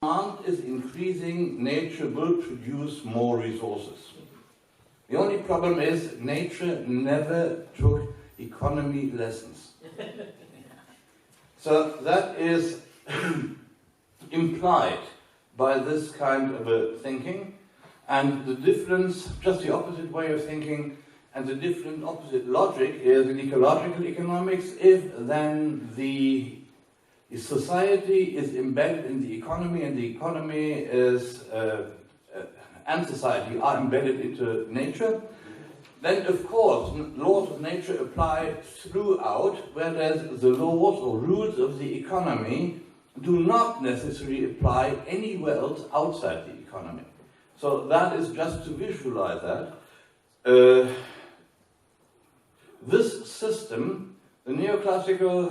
demand is increasing, nature will produce more resources. The only problem is nature never took economy lessons. So that is implied by this kind of a thinking, and the difference, just the opposite way of thinking, and the different opposite logic is in ecological economics. If then the society is embedded in the economy, and the economy is and society are embedded into nature, then of course laws of nature apply throughout, whereas the laws or rules of the economy do not necessarily apply anywhere else outside the economy. So that is just to visualize that. This system, the neoclassical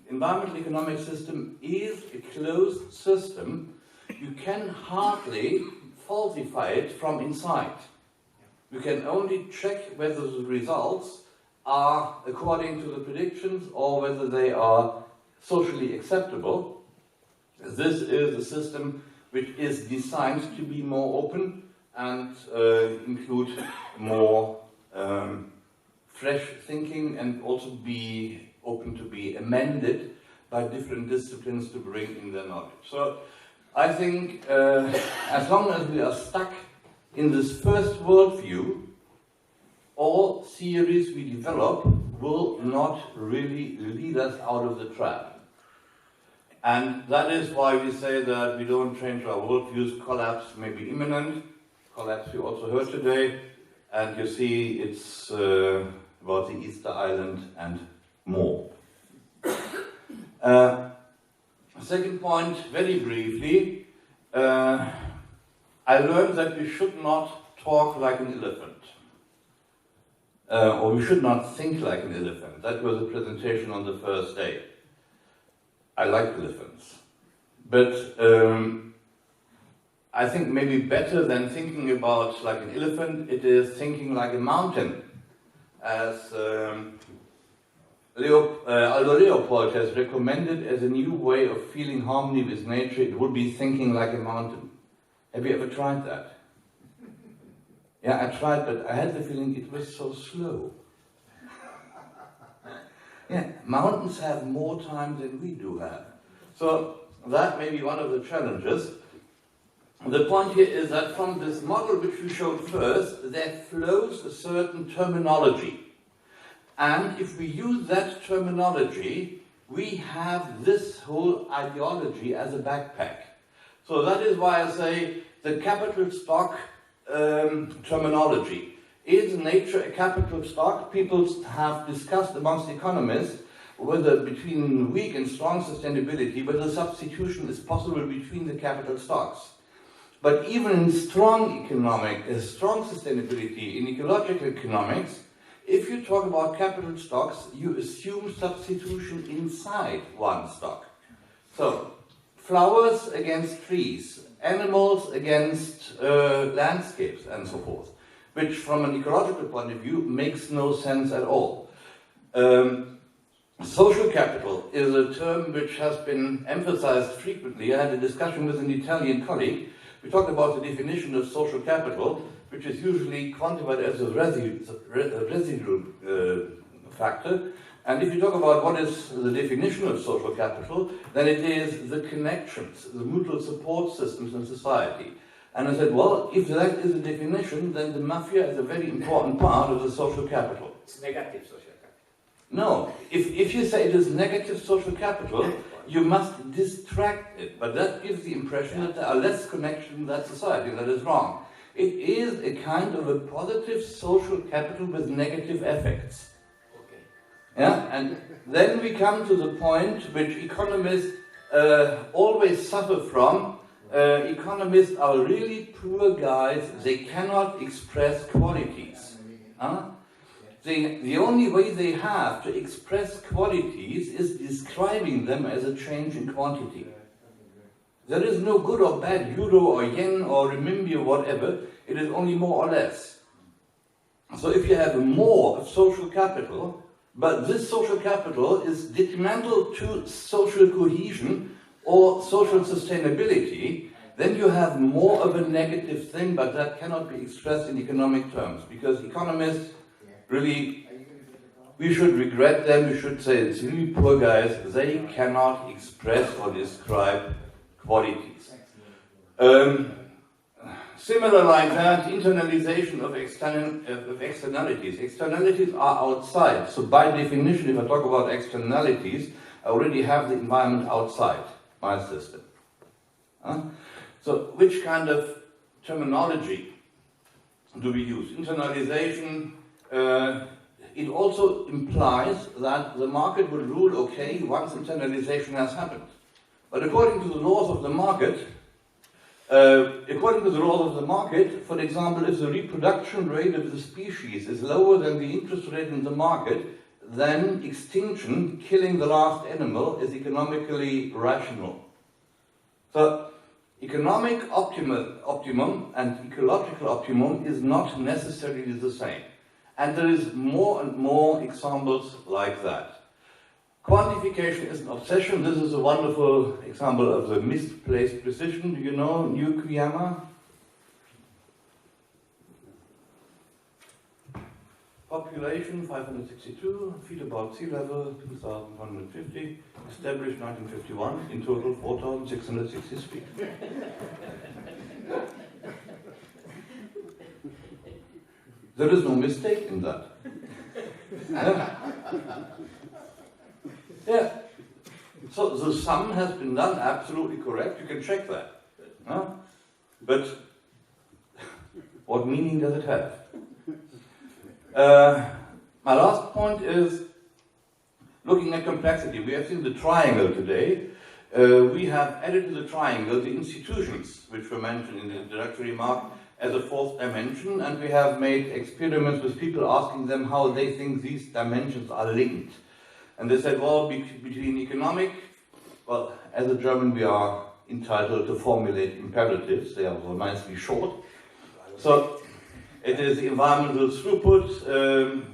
environmental economic system, is a closed system. You can hardly falsify it from inside. You can only check whether the results are according to the predictions or whether they are socially acceptable. This is a system which is designed to be more open and include more fresh thinking, and also be open to be amended by different disciplines to bring in their knowledge. So I think as long as we are stuck in this first worldview, all theories we develop will not really lead us out of the trap. And that is why we say that we don't change our worldviews. Collapse may be imminent. Collapse we also heard today. And you see it's about the Easter Island and more. Second point, very briefly, I learned that we should not talk like an elephant. Or we should not think like an elephant. That was a presentation on the first day. I like elephants. But I think maybe better than thinking about like an elephant, it is thinking like a mountain. As Aldo Leopold has recommended as a new way of feeling harmony with nature, it would be thinking like a mountain. Have you ever tried that? Yeah, I tried, but I had the feeling it was so slow. Yeah, mountains have more time than we do have. So that may be one of the challenges. The point here is that from this model which we showed first, there flows a certain terminology. And if we use that terminology, we have this whole ideology as a backpack. So that is why I say the capital stock terminology. Is nature a capital stock? People have discussed amongst economists whether between weak and strong sustainability, whether substitution is possible between the capital stocks. But even in strong sustainability, in ecological economics, if you talk about capital stocks, you assume substitution inside one stock. So, flowers against trees, animals against landscapes, and so forth, which from an ecological point of view makes no sense at all. Social capital is a term which has been emphasized frequently. I had a discussion with an Italian colleague. We talked about the definition of social capital, which is usually quantified as a residual factor. And if you talk about what is the definition of social capital, then it is the connections, the mutual support systems in society. And I said, well, if that is the definition, then the mafia is a very important part of the social capital. It's negative social capital. No, if you say it is negative social capital, you must distract it. But that gives the impression that there are less connections in that society. That is wrong. It is a kind of a positive social capital with negative effects. Okay. Yeah, and then we come to the point which economists always suffer from. Economists are really poor guys. They cannot express qualities. The only way they have to express qualities is describing them as a change in quantity. There is no good or bad euro or yen or renminbi or whatever. It is only more or less. So if you have more of social capital, but this social capital is detrimental to social cohesion, or social sustainability, then you have more of a negative thing, but that cannot be expressed in economic terms, because economists really, we should regret them, we should say it's really poor guys, they cannot express or describe qualities. Similar like that, internalization of externalities. Externalities are outside, so by definition, if I talk about externalities, I already have the environment outside my system. So which kind of terminology do we use? Internalization, it also implies that the market will rule okay once internalization has happened. But according to the laws of the market, for example, if the reproduction rate of the species is lower than the interest rate in the market, then extinction, killing the last animal, is economically rational. So, economic optimum and ecological optimum is not necessarily the same. And there is more and more examples like that. Quantification is an obsession. This is a wonderful example of the misplaced precision. Do you know Yokoyama? Population 562, feet above sea level 2,150, established 1951, in total 4,660 feet. There is no mistake in that. Yeah. So the sum has been done absolutely correct. You can check that. But what meaning does it have? My last point is looking at complexity. We have seen the triangle today. We have added to the triangle the institutions, which were mentioned in the introductory remark, as a fourth dimension, and we have made experiments with people asking them how they think these dimensions are linked. And they said, well, between economic, well, as a German we are entitled to formulate imperatives, they are nicely short. So it is environmental throughput,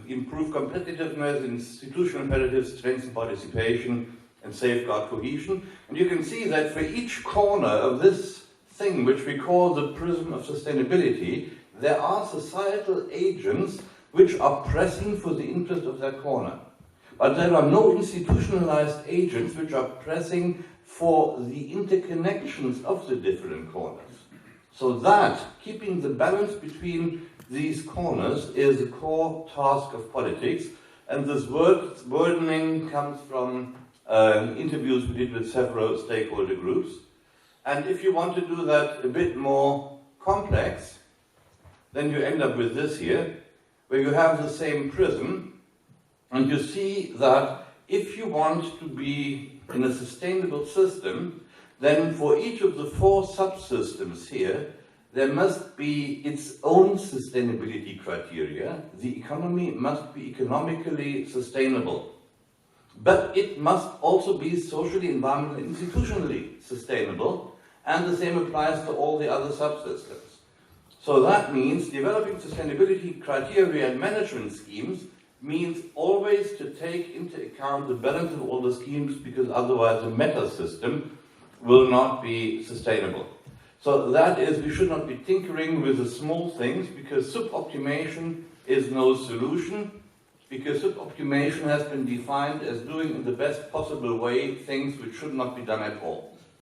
improve competitiveness, institutional imperatives, strengthen participation, and safeguard cohesion. And you can see that for each corner of this thing, which we call the prism of sustainability, there are societal agents which are pressing for the interest of that corner. But there are no institutionalized agents which are pressing for the interconnections of the different corners. So that, keeping the balance between these corners, is a core task of politics. And this wording comes from interviews we did with several stakeholder groups. And if you want to do that a bit more complex, then you end up with this here, where you have the same prism. And you see that if you want to be in a sustainable system, then for each of the four subsystems here, there must be its own sustainability criteria. The economy must be economically sustainable. But it must also be socially, environmentally, institutionally sustainable, and the same applies to all the other subsystems. So that means developing sustainability criteria and management schemes means always to take into account the balance of all the schemes, because otherwise the meta system will not be sustainable. So that is, we should not be tinkering with the small things, because suboptimation is no solution, because suboptimation has been defined as doing in the best possible way things which should not be done at all.